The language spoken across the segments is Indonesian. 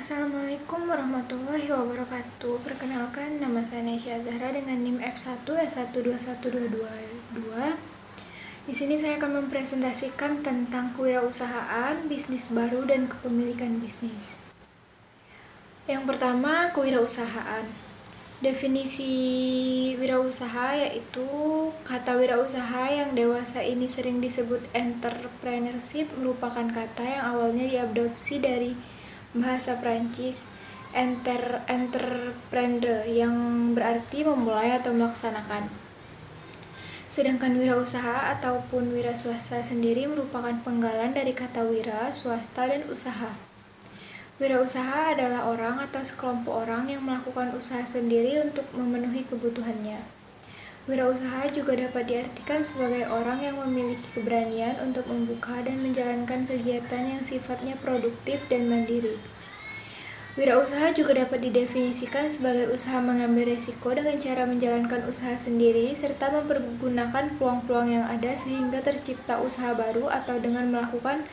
Assalamualaikum warahmatullahi wabarakatuh. Perkenalkan, nama saya Nesya Zahra dengan NIM F1 S121222. Di sini saya akan mempresentasikan tentang kewirausahaan, bisnis baru, dan kepemilikan bisnis. Yang pertama, kewirausahaan. Definisi wirausaha yaitu kata wirausaha yang dewasa ini sering disebut entrepreneurship, merupakan kata yang awalnya diadopsi dari bahasa Prancis entreprendre yang berarti memulai atau melaksanakan. Sedangkan wirausaha ataupun wira swasta sendiri merupakan penggalan dari kata wira, swasta, dan usaha. Wirausaha adalah orang atau sekelompok orang yang melakukan usaha sendiri untuk memenuhi kebutuhannya. Wirausaha juga dapat diartikan sebagai orang yang memiliki keberanian untuk membuka dan menjalankan kegiatan yang sifatnya produktif dan mandiri. Wirausaha juga dapat didefinisikan sebagai usaha mengambil risiko dengan cara menjalankan usaha sendiri serta mempergunakan peluang-peluang yang ada sehingga tercipta usaha baru atau dengan melakukan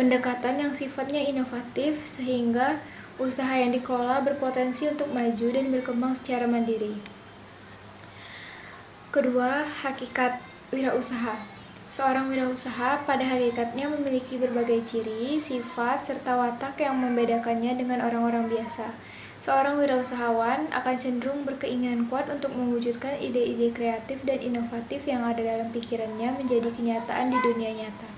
pendekatan yang sifatnya inovatif sehingga usaha yang dikelola berpotensi untuk maju dan berkembang secara mandiri. Kedua, hakikat wirausaha. Seorang wirausaha pada hakikatnya memiliki berbagai ciri, sifat, serta watak yang membedakannya dengan orang-orang biasa. Seorang wirausahawan akan cenderung berkeinginan kuat untuk mewujudkan ide-ide kreatif dan inovatif yang ada dalam pikirannya menjadi kenyataan di dunia nyata.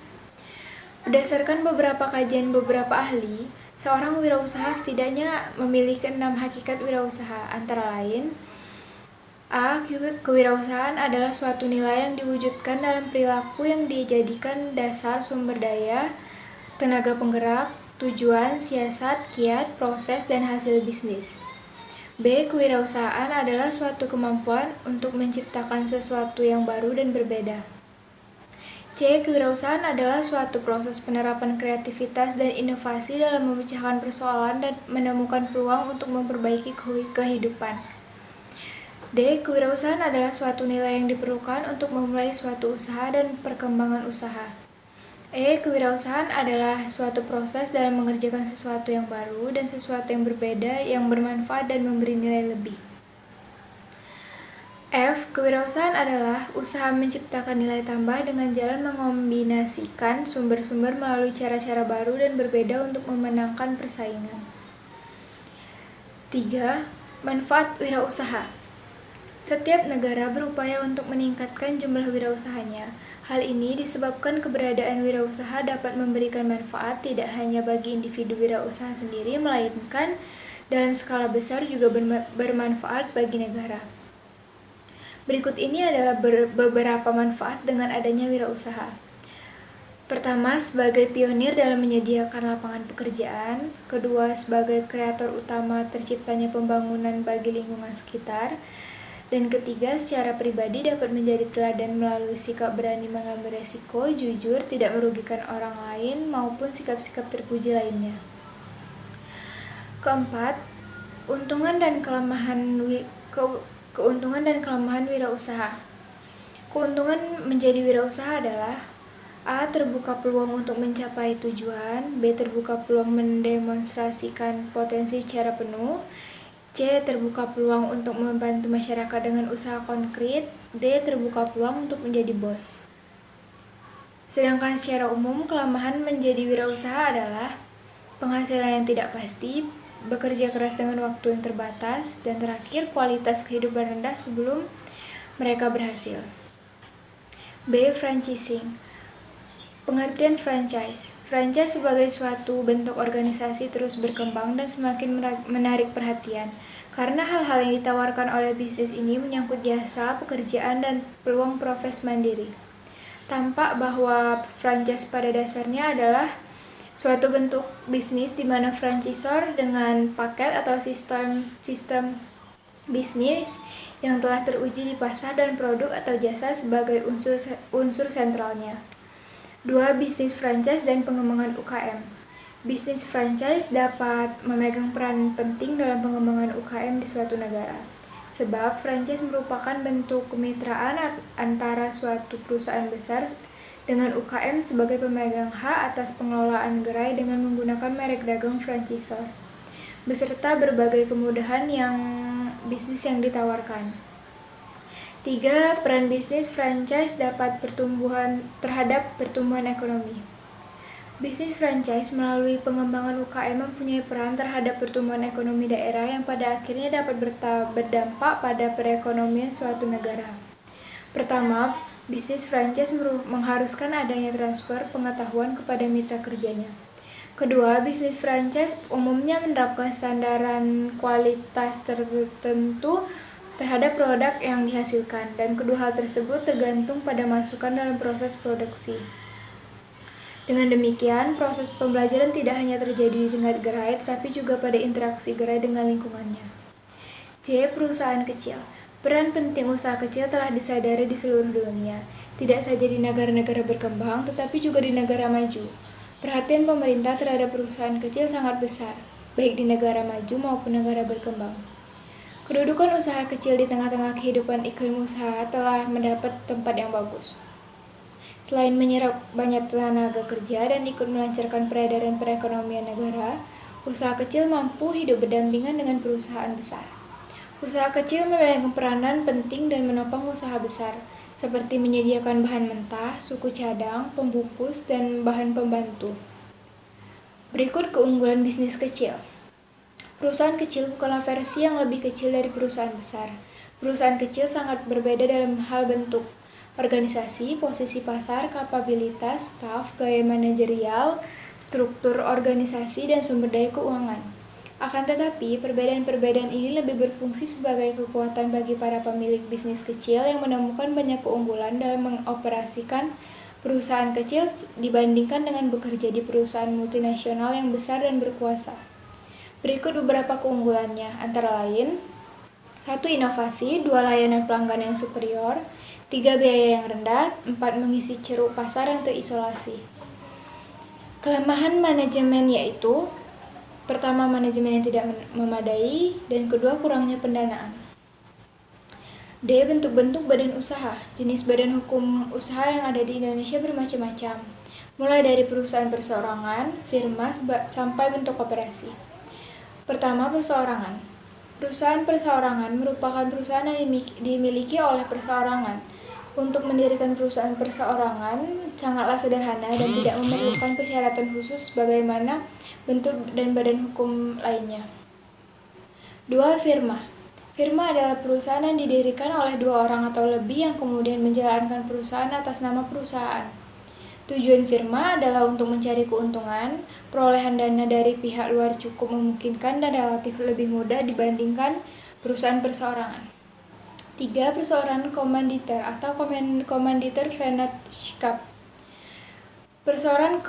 Berdasarkan beberapa kajian beberapa ahli, seorang wirausaha setidaknya memiliki 6 hakikat wirausaha, antara lain: A. Kewirausahaan adalah suatu nilai yang diwujudkan dalam perilaku yang dijadikan dasar sumber daya, tenaga penggerak, tujuan, siasat, kiat, proses, dan hasil bisnis. B. Kewirausahaan adalah suatu kemampuan untuk menciptakan sesuatu yang baru dan berbeda. C. Kewirausahaan adalah suatu proses penerapan kreativitas dan inovasi dalam memecahkan persoalan dan menemukan peluang untuk memperbaiki kehidupan. D. Kewirausahaan adalah suatu nilai yang diperlukan untuk memulai suatu usaha dan perkembangan usaha. E. Kewirausahaan adalah suatu proses dalam mengerjakan sesuatu yang baru dan sesuatu yang berbeda yang bermanfaat dan memberi nilai lebih. F. Kewirausahaan adalah usaha menciptakan nilai tambah dengan jalan mengombinasikan sumber-sumber melalui cara-cara baru dan berbeda untuk memenangkan persaingan. 3. Manfaat wirausaha. Setiap negara berupaya untuk meningkatkan jumlah wirausahanya. Hal ini disebabkan keberadaan wirausaha dapat memberikan manfaat tidak hanya bagi individu wirausaha sendiri, melainkan dalam skala besar juga bermanfaat bagi negara. Berikut ini adalah beberapa manfaat dengan adanya wirausaha. Pertama, sebagai pionir dalam menyediakan lapangan pekerjaan. Kedua, sebagai kreator utama terciptanya pembangunan bagi lingkungan sekitar. Dan ketiga, secara pribadi dapat menjadi teladan melalui sikap berani mengambil resiko, jujur, tidak merugikan orang lain, maupun sikap-sikap terpuji lainnya. Keempat, keuntungan dan kelemahan wirausaha. Keuntungan menjadi wirausaha adalah: A. Terbuka peluang untuk mencapai tujuan. B. Terbuka peluang mendemonstrasikan potensi secara penuh. C. Terbuka peluang untuk membantu masyarakat dengan usaha konkret. D. Terbuka peluang untuk menjadi bos. Sedangkan secara umum, kelemahan menjadi wirausaha adalah penghasilan yang tidak pasti, bekerja keras dengan waktu yang terbatas, dan terakhir, kualitas kehidupan rendah sebelum mereka berhasil. B. Franchising. Pengertian franchise. Franchise sebagai suatu bentuk organisasi terus berkembang dan semakin menarik perhatian, karena hal-hal yang ditawarkan oleh bisnis ini menyangkut jasa, pekerjaan, dan peluang profesi mandiri. Tampak bahwa franchise pada dasarnya adalah suatu bentuk bisnis di mana franchisor dengan paket atau sistem bisnis yang telah teruji di pasar dan produk atau jasa sebagai unsur sentralnya. 2. Bisnis franchise dan pengembangan UKM. Bisnis franchise dapat memegang peran penting dalam pengembangan UKM di suatu negara, sebab franchise merupakan bentuk kemitraan antara suatu perusahaan besar dengan UKM sebagai pemegang hak atas pengelolaan gerai dengan menggunakan merek dagang franchisor. beserta berbagai kemudahan bisnis yang ditawarkan. 3. Peran bisnis franchise terhadap pertumbuhan ekonomi. Bisnis franchise melalui pengembangan UKM mempunyai peran terhadap pertumbuhan ekonomi daerah yang pada akhirnya dapat berdampak pada perekonomian suatu negara. Pertama, bisnis franchise mengharuskan adanya transfer pengetahuan kepada mitra kerjanya. Kedua, bisnis franchise umumnya menerapkan standaran kualitas tertentu terhadap produk yang dihasilkan, dan kedua hal tersebut tergantung pada masukan dalam proses produksi. Dengan demikian, proses pembelajaran tidak hanya terjadi di tingkat gerai, tetapi juga pada interaksi gerai dengan lingkungannya. C. Perusahaan kecil. Peran penting usaha kecil telah disadari di seluruh dunia, tidak saja di negara-negara berkembang, tetapi juga di negara maju. Perhatian pemerintah terhadap perusahaan kecil sangat besar, baik di negara maju maupun negara berkembang. Kedudukan usaha kecil di tengah-tengah kehidupan iklim usaha telah mendapat tempat yang bagus. Selain menyerap banyak tenaga kerja dan ikut melancarkan peredaran perekonomian negara, usaha kecil mampu hidup berdampingan dengan perusahaan besar. Usaha kecil memegang peranan penting dan menopang usaha besar, seperti menyediakan bahan mentah, suku cadang, pembungkus, dan bahan pembantu. Berikut keunggulan bisnis kecil. Perusahaan kecil bukanlah versi yang lebih kecil dari perusahaan besar. Perusahaan kecil sangat berbeda dalam hal bentuk, organisasi, posisi pasar, kapabilitas, staf, gaya manajerial, struktur organisasi, dan sumber daya keuangan. Akan tetapi, perbedaan-perbedaan ini lebih berfungsi sebagai kekuatan bagi para pemilik bisnis kecil yang menemukan banyak keunggulan dalam mengoperasikan perusahaan kecil dibandingkan dengan bekerja di perusahaan multinasional yang besar dan berkuasa. Berikut beberapa keunggulannya, antara lain: 1. Inovasi, 2. Layanan pelanggan yang superior, 3. Biaya yang rendah, 4. Mengisi ceruk pasar yang terisolasi. Kelemahan manajemen yaitu: pertama, manajemen yang tidak memadai, dan kedua, kurangnya pendanaan. D. Bentuk-bentuk badan usaha. Jenis badan hukum usaha yang ada di Indonesia bermacam-macam, mulai dari perusahaan perseorangan, firma, sampai bentuk koperasi. Pertama, perseorangan. Perusahaan perseorangan merupakan perusahaan yang dimiliki oleh perseorangan. Untuk mendirikan perusahaan perseorangan sangatlah sederhana dan tidak memerlukan persyaratan khusus sebagaimana bentuk dan badan hukum lainnya. 2. Firma. Firma adalah perusahaan yang didirikan oleh 2 orang atau lebih yang kemudian menjalankan perusahaan atas nama perusahaan. Tujuan firma adalah untuk mencari keuntungan. Perolehan dana dari pihak luar cukup memungkinkan dan relatif lebih mudah dibandingkan perusahaan perseorangan. 3. Perseorangan komanditer atau komanditer vennootschap. Perseroan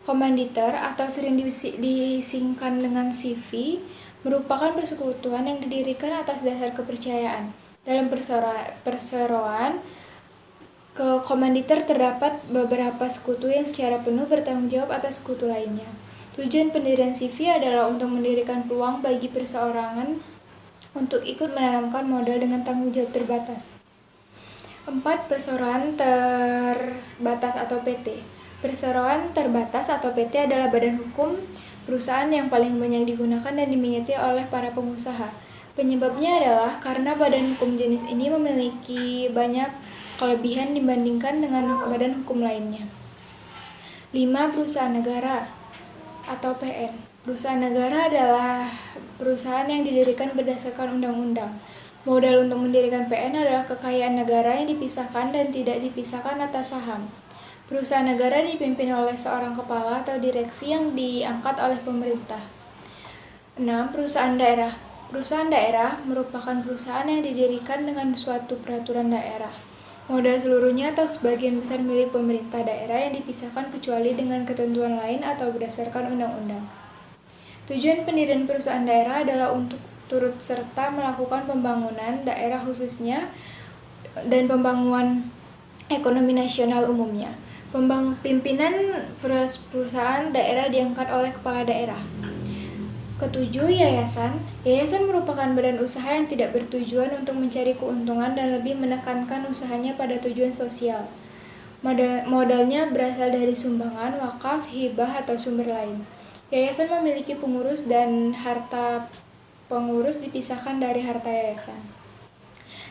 komanditer atau sering disingkat dengan CV merupakan persekutuan yang didirikan atas dasar kepercayaan. Dalam perseroan komanditer terdapat beberapa sekutu yang secara penuh bertanggung jawab atas sekutu lainnya. Tujuan pendirian CV adalah untuk mendirikan peluang bagi perseorangan untuk ikut menanamkan modal dengan tanggung jawab terbatas. 4. Perseroan terbatas atau PT. Perseroan terbatas atau PT adalah badan hukum perusahaan yang paling banyak digunakan dan diminati oleh para pengusaha. Penyebabnya adalah karena badan hukum jenis ini memiliki banyak kelebihan dibandingkan dengan badan hukum lainnya. 5. Perusahaan negara atau PN. Perusahaan negara adalah perusahaan yang didirikan berdasarkan undang-undang. Modal untuk mendirikan PN adalah kekayaan negara yang dipisahkan dan tidak dipisahkan atas saham. Perusahaan negara dipimpin oleh seorang kepala atau direksi yang diangkat oleh pemerintah. 6. Perusahaan daerah. Perusahaan daerah merupakan perusahaan yang didirikan dengan suatu peraturan daerah. Modal seluruhnya atau sebagian besar milik pemerintah daerah yang dipisahkan kecuali dengan ketentuan lain atau berdasarkan undang-undang. Tujuan pendirian perusahaan daerah adalah untuk turut serta melakukan pembangunan daerah khususnya dan pembangunan ekonomi nasional umumnya. Pimpinan perusahaan daerah diangkat oleh kepala daerah. Ketujuh, yayasan. Yayasan merupakan badan usaha yang tidak bertujuan untuk mencari keuntungan dan lebih menekankan usahanya pada tujuan sosial. Modalnya berasal dari sumbangan, wakaf, hibah, atau sumber lain. Yayasan memiliki pengurus dan harta pengurus dipisahkan dari harta yayasan.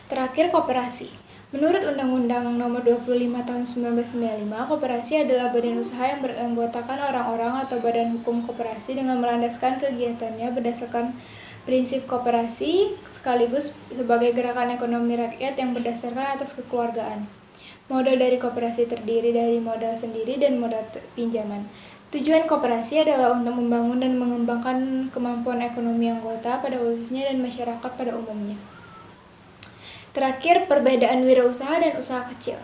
Terakhir, koperasi. Menurut Undang-Undang Nomor 25 Tahun 1995, koperasi adalah badan usaha yang beranggotakan orang-orang atau badan hukum koperasi dengan melandaskan kegiatannya berdasarkan prinsip koperasi sekaligus sebagai gerakan ekonomi rakyat yang berdasarkan atas kekeluargaan. Modal dari koperasi terdiri dari modal sendiri dan modal pinjaman. Tujuan koperasi adalah untuk membangun dan mengembangkan kemampuan ekonomi anggota pada khususnya dan masyarakat pada umumnya. Terakhir, perbedaan wirausaha dan usaha kecil.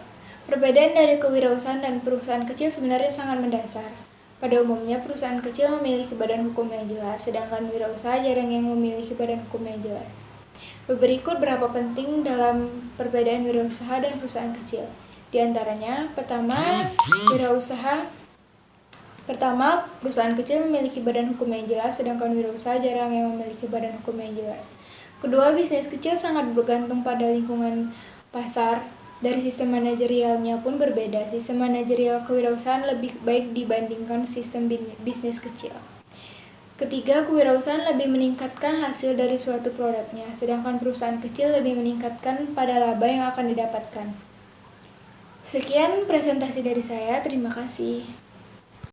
Perbedaan dari kewirausahaan dan perusahaan kecil sebenarnya sangat mendasar. Pada umumnya, perusahaan kecil memiliki badan hukum yang jelas, sedangkan wirausaha jarang yang memiliki badan hukum yang jelas. Berikut berapa penting dalam perbedaan wirausaha dan perusahaan kecil. Di antaranya, pertama, perusahaan kecil memiliki badan hukum yang jelas, sedangkan wirausaha jarang yang memiliki badan hukum yang jelas. Kedua, bisnis kecil sangat bergantung pada lingkungan pasar. Dari sistem manajerialnya pun berbeda. Sistem manajerial kewirausahaan lebih baik dibandingkan sistem bisnis kecil. Ketiga, kewirausahaan lebih meningkatkan hasil dari suatu produknya, sedangkan perusahaan kecil lebih meningkatkan pada laba yang akan didapatkan. Sekian presentasi dari saya, terima kasih.